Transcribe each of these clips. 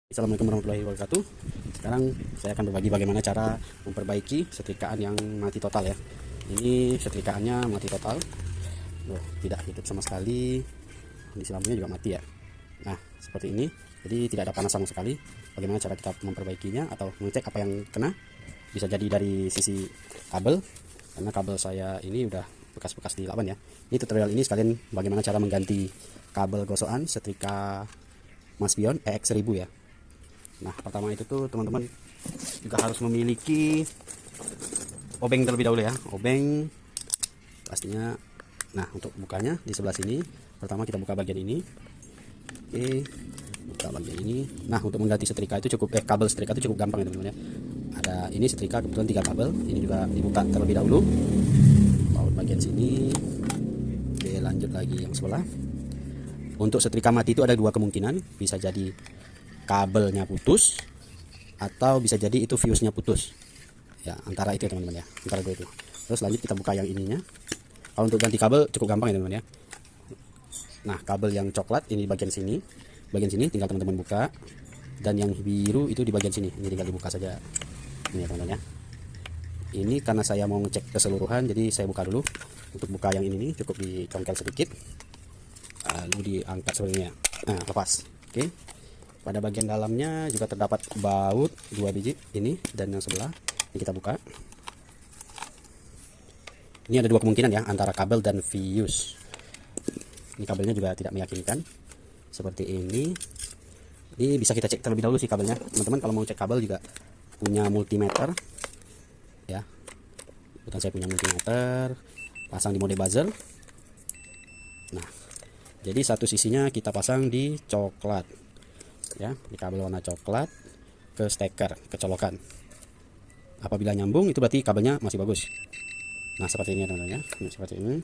Assalamualaikum warahmatullahi wabarakatuh. Sekarang saya akan berbagi bagaimana cara memperbaiki setrikaan yang mati total ya. Ini setrikaannya mati total. Loh, tidak hidup sama sekali. Kondisi lampunya juga mati ya. Nah, seperti ini. Jadi tidak ada panas sama sekali. Bagaimana cara kita memperbaikinya atau mengecek apa yang kena? Bisa jadi dari sisi kabel. Karena kabel saya ini udah bekas-bekas dilawan ya. Ini tutorial ini sekalian bagaimana cara mengganti kabel gosokan setrika Maspion EX1000 ya. Nah, pertama itu tuh teman-teman juga harus memiliki obeng terlebih dahulu ya. Obeng pastinya. Nah, untuk bukanya di sebelah sini, pertama kita buka bagian ini. Oke, buka bagian ini. Nah, untuk mengganti setrika itu cukup kabel setrika itu cukup gampang ya teman-teman ya. Ada ini setrika kebetulan 3 kabel. Ini juga dibuka terlebih dahulu. Baut bagian sini. Oke, lanjut lagi yang sebelah. Untuk setrika mati itu ada 2 kemungkinan, bisa jadi kabelnya putus atau bisa jadi itu fuse-nya putus ya, antara itu ya teman-teman ya, antara dua itu. Terus lanjut kita buka yang ininya. Kalau untuk ganti kabel cukup gampang ya teman-teman ya. Nah, kabel yang coklat ini bagian sini tinggal teman-teman buka, dan yang biru itu di bagian sini, ini tinggal dibuka saja ini ya teman-teman ya. Ini karena saya mau ngecek keseluruhan, jadi saya buka dulu. Untuk buka yang ini nih cukup dicongkel sedikit, lalu diangkat sebenarnya. Nah, lepas. Oke. Pada bagian dalamnya juga terdapat baut 2 biji ini dan yang sebelah. Ini kita buka. Ini ada 2 kemungkinan ya, antara kabel dan fuse. Ini kabelnya juga tidak meyakinkan. Seperti ini. Ini bisa kita cek terlebih dahulu sih kabelnya. Teman-teman kalau mau cek kabel juga punya multimeter ya. Kebetulan saya punya multimeter, pasang di mode buzzer. Nah, jadi satu sisinya kita pasang di coklat ya, di kabel warna coklat ke steker, ke colokan. Apabila nyambung itu berarti kabelnya masih bagus. Nah, seperti ini teman-teman ya. Ini seperti ini.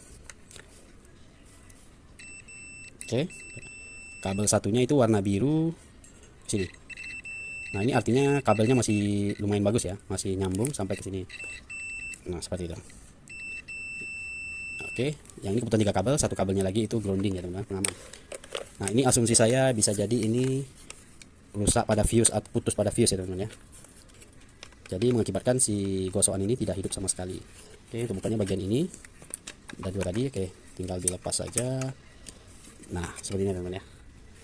Oke. Kabel satunya itu warna biru sini. Nah, ini artinya kabelnya masih lumayan bagus ya, masih nyambung sampai ke sini. Nah, seperti itu. Oke, yang ini kebetulan 3 kabel, satu kabelnya lagi itu grounding ya teman-teman, pengaman. Nah, ini asumsi saya bisa jadi ini rusak pada fuse atau putus pada fuse ya teman-teman ya. Jadi mengakibatkan si gosokan ini tidak hidup sama sekali. Oke, untuk bukanya bagian ini ada 2 tadi. Oke, tinggal dilepas saja. Nah, seperti ini teman-teman ya.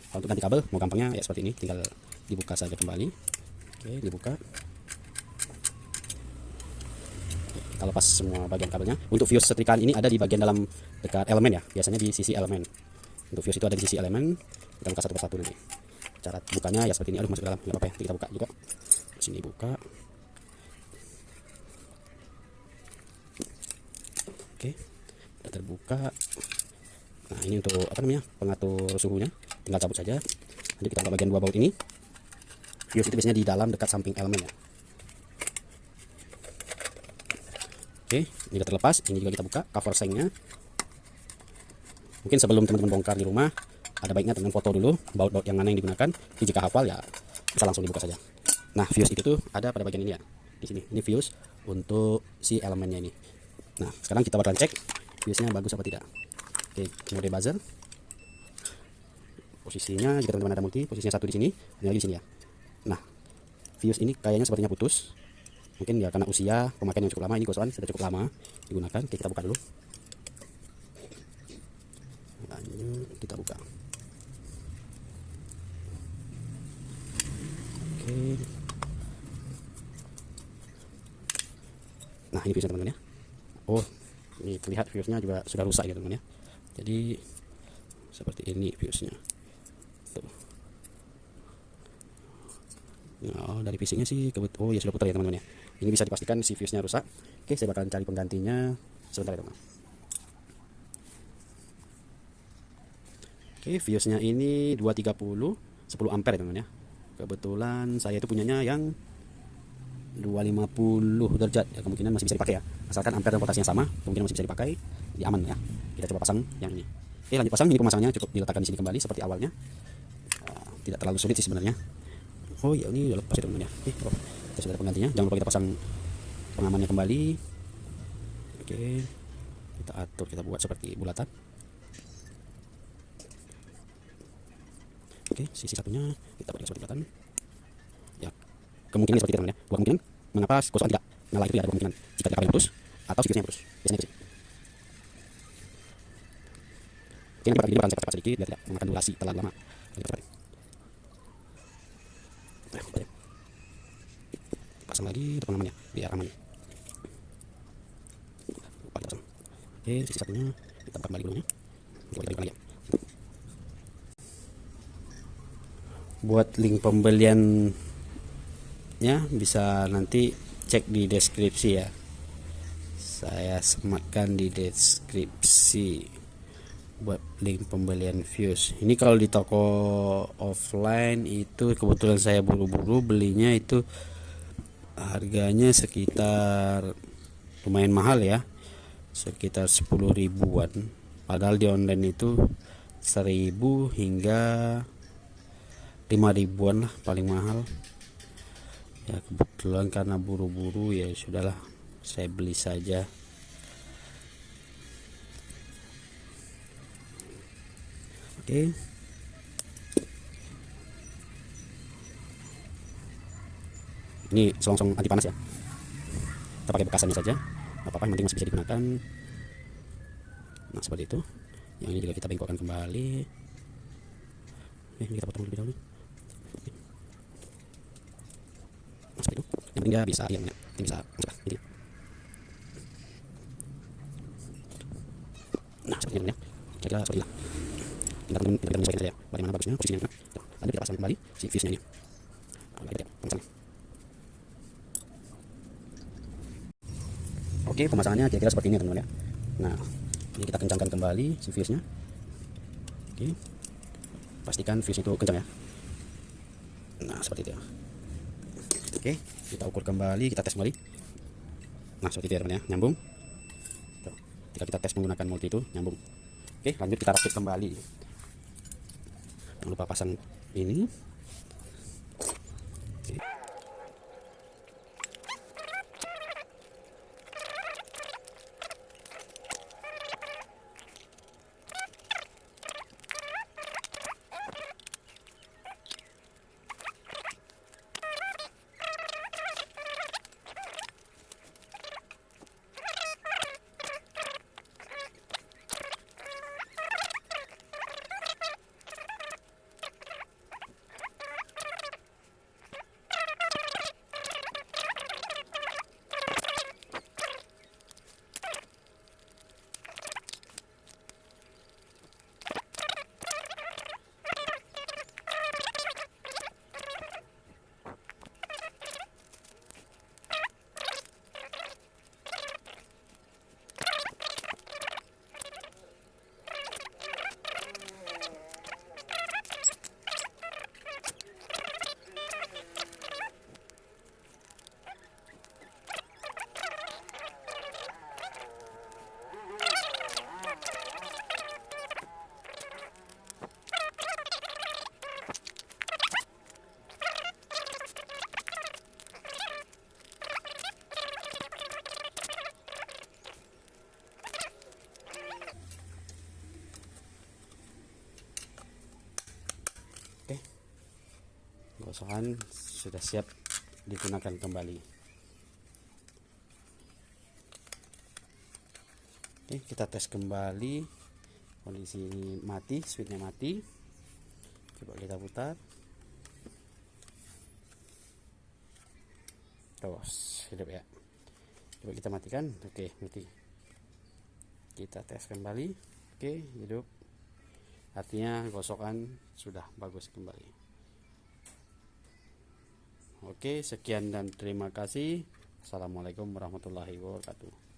Kalau untuk ganti kabel mau gampangnya ya seperti ini, tinggal dibuka saja kembali. Oke, dibuka. Kita lepas semua bagian kabelnya. Untuk fuse setrikaan ini ada di bagian dalam dekat elemen ya, biasanya di sisi elemen. Untuk fuse itu ada di sisi elemen. Kita buka satu persatu nanti. Cara bukanya ya seperti ini. Aduh, masuk ke dalam, nggak apa-apa ya, kita buka juga. Sini buka. Oke, sudah terbuka. Nah, ini untuk apa namanya, pengatur suhunya, tinggal cabut saja. Nanti kita buka bagian 2 baut ini. Fuse itu biasanya di dalam dekat samping elemen ya. Oke, ini sudah terlepas. Ini juga kita buka cover sengnya. Mungkin sebelum teman-teman bongkar di rumah, ada baiknya teman foto dulu baut-baut yang mana yang digunakan. Jadi jika hafal ya bisa langsung dibuka saja. Nah, fuse itu tuh ada pada bagian ini ya. Di sini. Ini fuse untuk si elemennya ini. Nah, sekarang kita bakalan cek fuse-nya bagus apa tidak. Oke, mode buzzer. Posisinya jika teman-teman ada multi, posisinya satu di sini, ini lagi di sini ya. Nah, fuse ini kayaknya sepertinya putus. Mungkin ya karena usia pemakaian yang cukup lama, ini gosokan sudah cukup lama digunakan. Oke, kita buka dulu. Lanjut, kita buka. Oke. Nah, ini fuse-nya teman-teman ya. Oh, ini terlihat fuse-nya juga sudah rusak ya teman-teman ya. Jadi seperti ini fuse-nya. Tuh. Oh, dari PC-nya sih oh ya sudah putar ya teman-teman ya. Ini bisa dipastikan si fuse-nya rusak. Oke, saya bakalan cari penggantinya sebentar ya teman. Oke, fuse-nya ini 230 10 ampere ya teman ya. Kebetulan saya itu punyanya yang 250 derajat ya, kemungkinan masih bisa dipakai ya, asalkan ampere dan voltasenya sama, kemungkinan masih bisa dipakai, jadi aman ya. Kita coba pasang yang ini. Oke, lanjut pasang. Ini pemasangannya cukup diletakkan di sini kembali seperti awalnya. Tidak terlalu sulit sih sebenarnya. Oh ya, ini udah lepas ya teman-teman ya. Oke, kita sudah ada penggantinya. Jangan lupa kita pasang pengamannya kembali. Oke, kita atur, kita buat seperti bulatan. Oke, sisi satunya kita berikan seperti bulatan. kemungkinan seperti itu teman-teman ya. Dua kemungkinan mengapa kosokan tidak nyala itu ya, ada kemungkinan jika tidak putus atau siklusnya yang putus, biasanya gitu sih. Oke, nanti video akan saya cepat sedikit biar tidak memakan durasi terlalu lama. Pasang lagi untuk pengamannya biar aman. Oke, sisi satunya kita buka kembali dulunya. Coba kita buka lagi ya. Buat link pembeliannya bisa nanti cek di deskripsi ya. Saya sematkan di deskripsi buat link pembelian fuse. Ini kalau di toko offline itu kebetulan saya buru-buru belinya, itu harganya sekitar lumayan mahal ya, sekitar 10 ribuan, padahal di online itu 1000 hingga 5 ribuan lah paling mahal ya. Kebetulan karena buru-buru ya sudahlah, saya beli saja. Oke, ini selongsong anti panas ya, kita pakai bekasannya saja, apa-apa, yang penting masih bisa digunakan. Nah seperti itu. Yang ini juga kita bengkokkan kembali. Ini kita potong lebih dahulu. Nah, seperti itu. Yang penting dia bisa yang penting bisa masuk ini. Nah seperti ini ya, kira-kira seperti inilah. Tinggal teman-teman menyesuaikan saja bagaimana bagusnya posisinya. Lanjut kita pasang kembali si fuse nya ini. Oke, pemasangannya kira-kira seperti ini teman-teman ya. Nah ini kita kencangkan kembali si fuse nya. Oke, pastikan fuse itu kencang ya. Nah seperti itu ya. Oke, kita ukur kembali, kita tes kembali. Nah seperti itu ya teman-teman ya, nyambung. Tuh, ketika kita tes menggunakan multi itu nyambung. Oke, lanjut kita rakit kembali. Jangan lupa pasang ini. Oke. Oke, gosokan sudah siap digunakan kembali. Oke, kita tes kembali. Kondisi ini mati, switchnya mati. Coba kita putar. Terus hidup ya. Coba kita matikan. Oke, mati. Kita tes kembali. Oke, hidup. Artinya gosokan sudah bagus kembali. Oke, sekian dan terima kasih. Assalamualaikum warahmatullahi wabarakatuh.